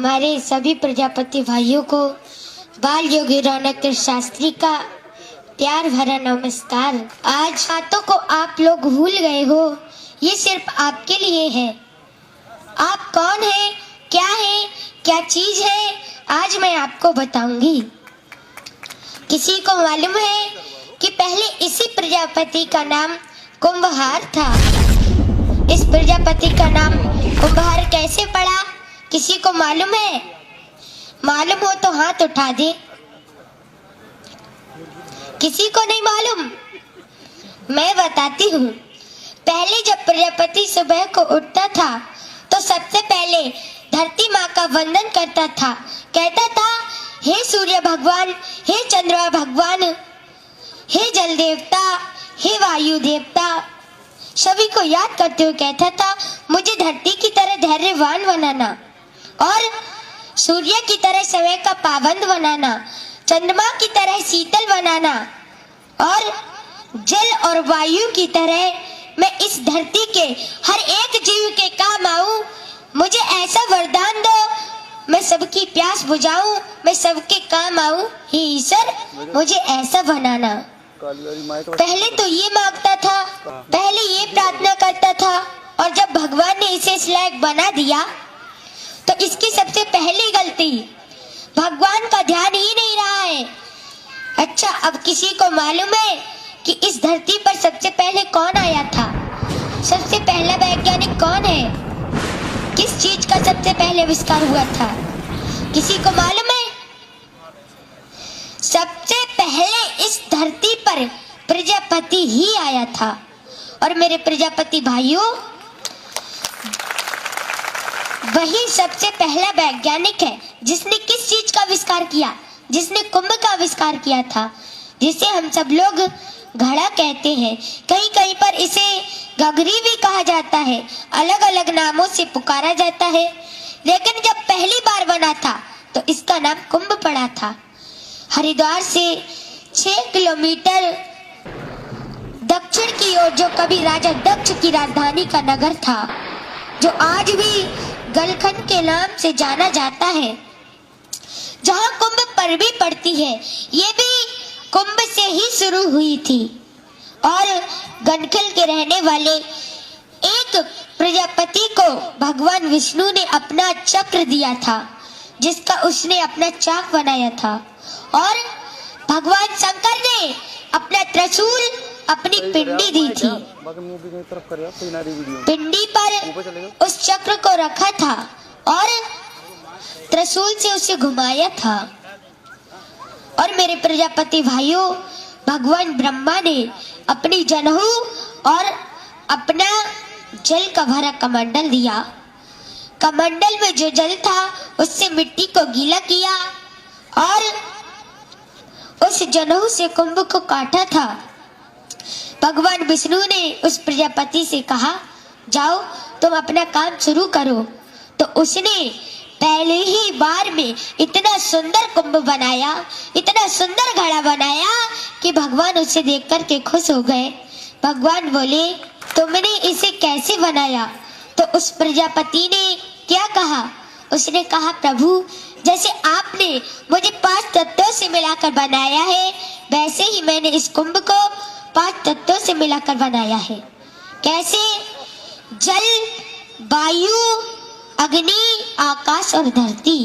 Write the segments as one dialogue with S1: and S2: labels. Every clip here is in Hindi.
S1: हमारे सभी प्रजापति भाइयों को बाल योगी रौनक शास्त्री का प्यार भरा नमस्कार। आज बातों को आप लोग भूल गए हो, ये सिर्फ आपके लिए है। आप कौन है, क्या चीज है, आज मैं आपको बताऊंगी। किसी को मालूम है कि पहले इसी प्रजापति का नाम कुंभहार था। इस प्रजापति का नाम कुंभहार कैसे पड़ा, किसी को मालूम है? मालूम हो तो हाथ उठा दे। किसी को नहीं मालूम? मैं बताती हूँ। पहले जब प्रजापति सुबह को उठता था तो सबसे पहले धरती माँ का वंदन करता था। कहता था, हे सूर्य भगवान, हे चंद्रमा भगवान, हे जल देवता, हे वायु देवता, सभी को याद करते हुए कहता था, मुझे धरती की तरह धैर्यवान बनाना और सूर्य की तरह समय का पाबंद बनाना, चंद्रमा की तरह शीतल बनाना और जल और वायु की तरह मैं इस धरती के हर एक जीव के काम आऊं। मुझे ऐसा वरदान दो, मैं सबकी प्यास बुझाऊं, मैं सबके काम आऊं। हे ईश्वर, मुझे ऐसा बनाना। पहले तो ये मांगता था, पहले ये प्रार्थना करता था, और जब भगवान ने इसे इस लायक बना दिया तो इसकी सबसे पहली गलती, भगवान का ध्यान ही नहीं रहा है। अच्छा, अब किसी को मालूम है कि इस धरती पर सबसे पहले कौन आया था? सबसे पहला वैज्ञानिक कौन है? किस चीज का सबसे पहले आविष्कार हुआ था? किसी को मालूम है? सबसे पहले इस धरती पर प्रजापति ही आया था। और मेरे प्रजापति भाइयों, वही सबसे पहला वैज्ञानिक है जिसने किस चीज का आविष्कार किया? जिसने कुंभ का आविष्कार किया था, जिसे हम सब लोग घड़ा कहते हैं। कहीं कहीं पर इसे गगरी भी कहा जाता है, अलग अलग नामों से पुकारा जाता है। लेकिन जब पहली बार बना था तो इसका नाम कुंभ पड़ा था। हरिद्वार से 6 किलोमीटर दक्षिण की ओर जो कभी राजा दक्ष की राजधानी का नगर था, जो आज भी गलखंड के नाम से जाना जाता है, जहां कुंभ पर्वी पड़ती है, ये भी कुंभ से ही शुरू हुई थी। और गलखंड के रहने वाले एक प्रजापति को भगवान विष्णु ने अपना चक्र दिया था, जिसका उसने अपना चाक बनाया था। और भगवान शंकर ने अपना त्रिशूल, अपनी पिंडी दी थी। पिंडी पर उस चक्र को रखा था और त्रिशूल से उसे घुमाया था। और मेरे प्रजापति भाइयों, भगवान ब्रह्मा ने अपनी जनेऊ और अपना जल का भरा कमंडल दिया। कमंडल में जो जल था उससे मिट्टी को गीला किया और उस जनेऊ से कुंभ को काटा था। भगवान विष्णु ने उस प्रजापति से कहा, जाओ तुम अपना काम शुरू करो। तो उसने पहले ही बार में इतना सुंदर कुंभ बनाया, इतना सुंदर घड़ा बनाया कि भगवान उसे देख कर के खुश हो गए। भगवान बोले, तुमने इसे कैसे बनाया? तो उस प्रजापति ने क्या कहा? उसने कहा, प्रभु, जैसे आपने मुझे 5 तत्वों से मिलाकर बनाया है, वैसे ही मैंने इस कुंभ को 5 तत्वों से मिलाकर बनाया है। कैसे? जल, वायु, अग्नि, आकाश और धरती।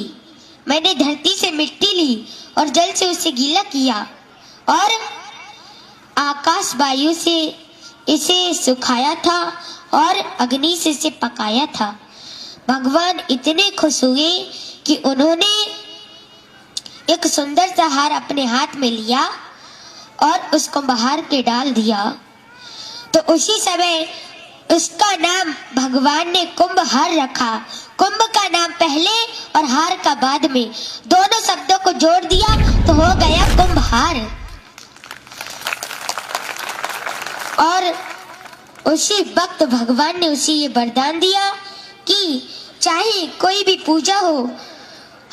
S1: मैंने धरती से मिट्टी ली और जल से उसे गीला किया और आकाश वायु से इसे सुखाया था और अग्नि से इसे पकाया था। भगवान इतने खुश हुए कि उन्होंने एक सुंदर सा हार अपने हाथ में लिया और उसको बाहर के डाल दिया। तो उसी समय उसका नाम भगवान ने कुंभहार रखा। कुंभ का नाम पहले और हार का बाद में, दोनों शब्दों को जोड़ दिया तो हो गया कुंभहार। और उसी वक्त भगवान ने उसे ये वरदान दिया कि चाहे कोई भी पूजा हो,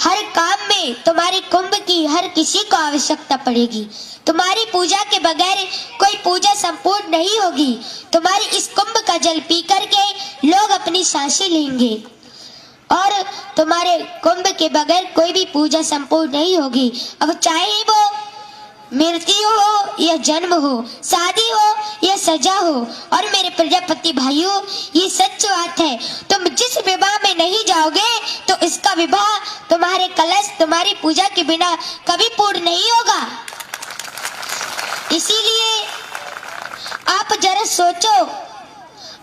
S1: हर काम में तुम्हारी कुंभ की हर किसी को आवश्यकता पड़ेगी। तुम्हारी पूजा के बगैर कोई पूजा संपूर्ण नहीं होगी। तुम्हारी इस कुंभ का जल पी करके लोग अपनी सांसें लेंगे। और तुम्हारे कुंभ के बगैर कोई भी पूजा संपूर्ण नहीं होगी। अब चाहे वो मृत्यु हो या जन्म हो, शादी हो या सजा हो। और मेरे प्रजापति भाइयों, ये सच बात है, तुम जिस विवाह में नहीं जाओगे तो इसका विवाह तुम्हारे कलश, तुम्हारी पूजा के बिना कभी पूर्ण नहीं होगा। इसीलिए आप जरा सोचो,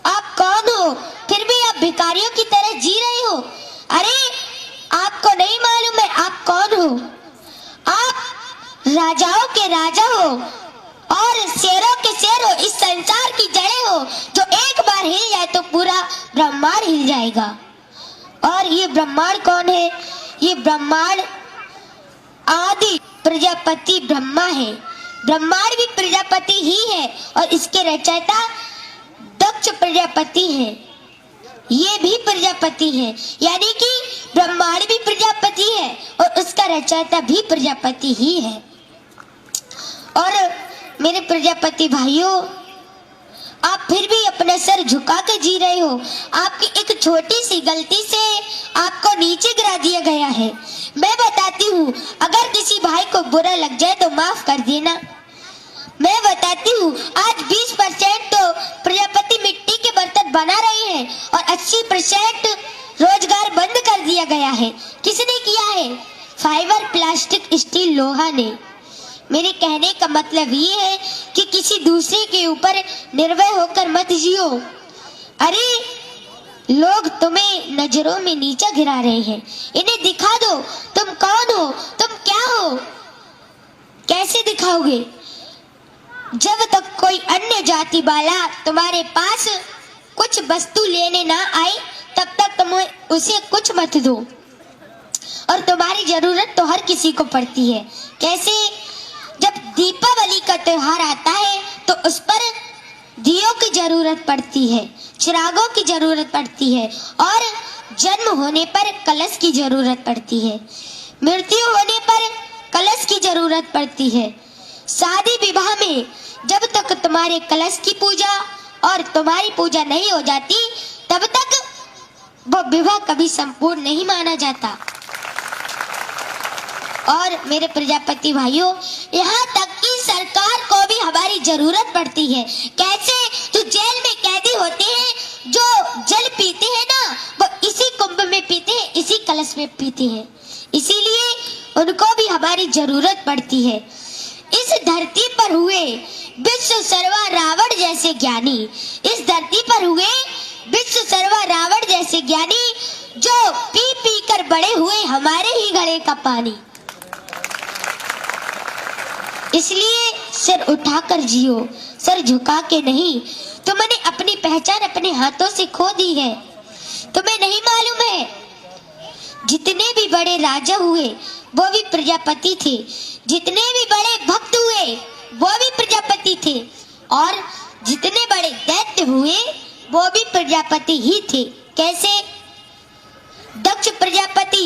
S1: आप कौन हो, फिर भी आप भिखारियों की तरह जी रहे हो। अरे आपको नहीं मालूम है आप कौन हो? आप राजाओं के राजा हो और शेरों के शेर हो, इस संसार की जड़ें हो। जो एक बार हिल जाए तो पूरा ब्रह्मांड हिल जाएगा। और ये ब्रह्मांड कौन है? ये ब्रह्मांड आदि प्रजापति ब्रह्मा है। ब्रह्मांड भी प्रजापति ही है और इसके रचयिता दक्ष प्रजापति है। ये भी प्रजापति है, यानी कि ब्रह्मांड भी प्रजापति है और उसका रचयिता भी प्रजापति ही है। और मेरे प्रजापति भाइयों, आप फिर भी अपना सर झुका कर जी रहे हो। आपकी एक छोटी सी गलती से आपको नीचे गिरा दिया गया है। मैं बताती हूँ, अगर किसी भाई को बुरा लग जाए तो माफ कर देना। मैं बताती हूँ, आज 20% तो प्रजापति मिट्टी के बर्तन बना रहे हैं और 80% रोजगार बंद कर दिया गया है। किसने किया है? फाइबर, प्लास्टिक, स्टील, लोहा ने। मेरे कहने का मतलब ये है कि किसी दूसरे के ऊपर निर्भय होकर मत जियो। अरे लोग तुम्हें नजरों में नीचा गिरा रहे हैं, इन्हें दिखा दो तुम कौन हो, तुम क्या हो। कैसे दिखाओगे? जब तक कोई अन्य जाति वाला तुम्हारे पास कुछ वस्तु लेने ना आए तब तक तुम उसे कुछ मत दो। और तुम्हारी जरूरत तो हर किसी को पड़ती है। कैसे? जब दीपावली का त्योहार आता है तो उस पर दियों की जरूरत पड़ती है, चिरागों की जरूरत पड़ती है, और जन्म होने पर कलश की जरूरत पड़ती है, मृत्यु होने पर कलश की जरूरत पड़ती है। शादी विवाह में जब तक तुम्हारे कलश की पूजा और तुम्हारी पूजा नहीं हो जाती तब तक वो विवाह कभी संपूर्ण नहीं माना जाता। और मेरे प्रजापति भाइयों, यहाँ तक कि सरकार को भी हमारी जरूरत पड़ती है। कैसे? जो जेल में कैदी होते हैं, जो जल पीते हैं ना, वो इसी कुंभ में पीते हैं, इसी कलश में पीते हैं। इसीलिए उनको भी हमारी जरूरत पड़ती है। इस धरती पर हुए विश्व सर्वा रावण जैसे ज्ञानी, इस धरती पर हुए विश्व सर्वा रावण जैसे ज्ञानी, जो पी पी कर बड़े हुए हमारे ही गले का पानी। इसलिए सिर उठाकर जियो, सर झुका के नहीं। तुमने अपनी पहचान अपने हाथों से खो दी है। तुम्हें नहीं मालूम है, जितने भी बड़े राजा हुए वो भी प्रजापति थे, जितने भी बड़े भक्त हुए वो भी प्रजापति थे, और जितने बड़े दैत्य हुए वो भी प्रजापति ही थे। कैसे? दक्ष प्रजापति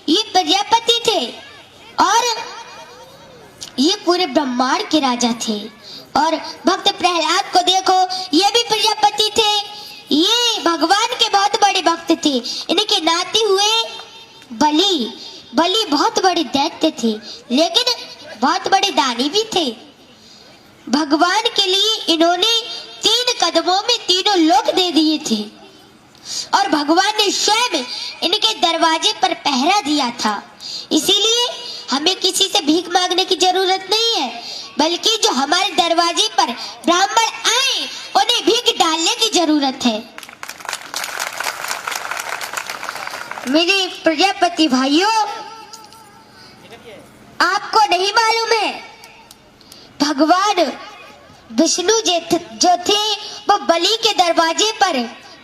S1: ये प्रजापति थे और ये पूरे ब्रह्मांड के राजा थे। और भक्त प्रहलाद को देखो, ये भी प्रजापति थे, ये भगवान के बहुत बड़े भक्त थे। इनके नाते हुए बलि बहुत बड़े दैत्य थे, लेकिन बहुत बड़े दानी भी थे। भगवान के लिए इन्होंने 3 कदमों में तीनों लोक दे दिए थे, और भगवान ने स्वयं इनके दरवाजे पर पहरा दिया था। इसीलिए हमें किसी से भीख मांगने की जरूरत नहीं है, बल्कि जो हमारे दरवाजे पर ब्राह्मण आए उन्हें भीख डालने की जरूरत है। मेरे प्रजापति भाइयों, आपको नहीं मालूम है, भगवान विष्णु जो थे वो बलि के दरवाजे पर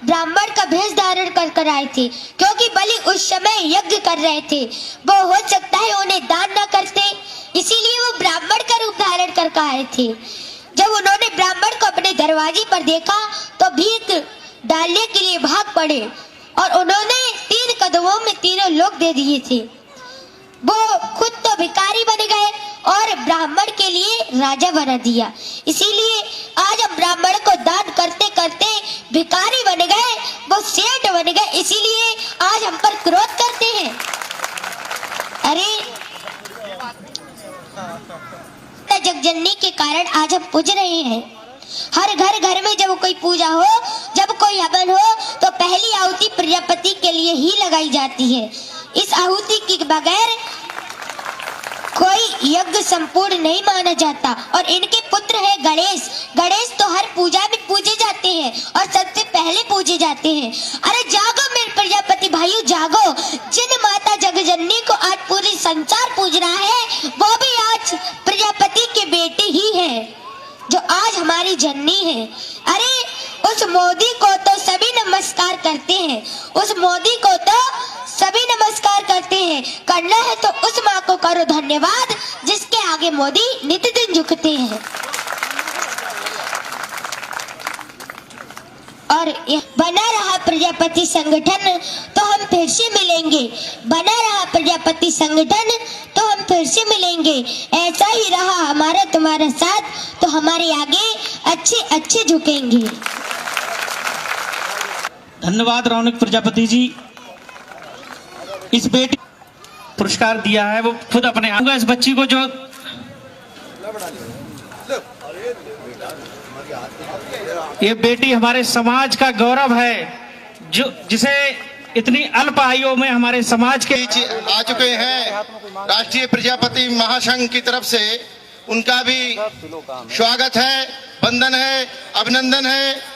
S1: ब्राह्मण का भेष धारण कर आए थे, क्योंकि बलि उस समय यज्ञ कर रहे थे। वो हो सकता है उन्हें दान न करते, इसीलिए वो ब्राह्मण का रूप धारण कर आए थे। जब उन्होंने ब्राह्मण को अपने दरवाजे पर देखा तो भीख डालने के लिए भाग पड़े, और उन्होंने 3 कदमों में तीनों लोक दे दिए थे। वो खुद तो भिखारी बन गए और ब्राह्मण के लिए राजा बना दिया। इसीलिए आज हम ब्राह्मण को दान करते करते भिखारी बन गए, वो सेठ बन गए, इसीलिए आज हम पर क्रोध करते हैं। अरे जगजननी के कारण आज हम पूज रहे हैं। हर घर में जब कोई पूजा हो, जब कोई हवन हो, तो पहली आहुति प्रजापति के लिए ही लगाई जाती है। इस आहुति के बगैर कोई यज्ञ संपूर्ण नहीं माना जाता। और इनके पुत्र है गणेश। गणेश तो हर पूजा में पूजे जाते हैं और सबसे पहले पूजे जाते हैं। अरे जागो मेरे प्रजापति भाइयों, जागो। जिन माता जगजननी को आज पूरी संसार पूज रहा है, वो भी आज प्रजापति के बेटे ही है, जो आज हमारी जननी है। अरे उस मोदी को तो सभी नमस्कार करते हैं, उस मोदी को तो सभी नमस्कार करते हैं। करना है तो उस माँ को करो धन्यवाद, जिसके आगे मोदी नित्य दिन झुकते हैं। और बना रहा प्रजापति संगठन तो हम फिर से मिलेंगे, बना रहा प्रजापति संगठन तो हम फिर से मिलेंगे। ऐसा ही रहा हमारा तुम्हारा साथ तो हमारे आगे अच्छे अच्छे झुकेंगे।
S2: धन्यवाद रौनक प्रजापति जी। इस बेटी पुरस्कार दिया है, वो खुद अपने आप इस बच्ची को, जो ये बेटी हमारे समाज का गौरव है, जो जिसे इतनी अल्प आयु में हमारे समाज के
S3: आ चुके हैं। राष्ट्रीय प्रजापति महासंघ की तरफ से उनका भी स्वागत है, वंदन है, अभिनंदन है।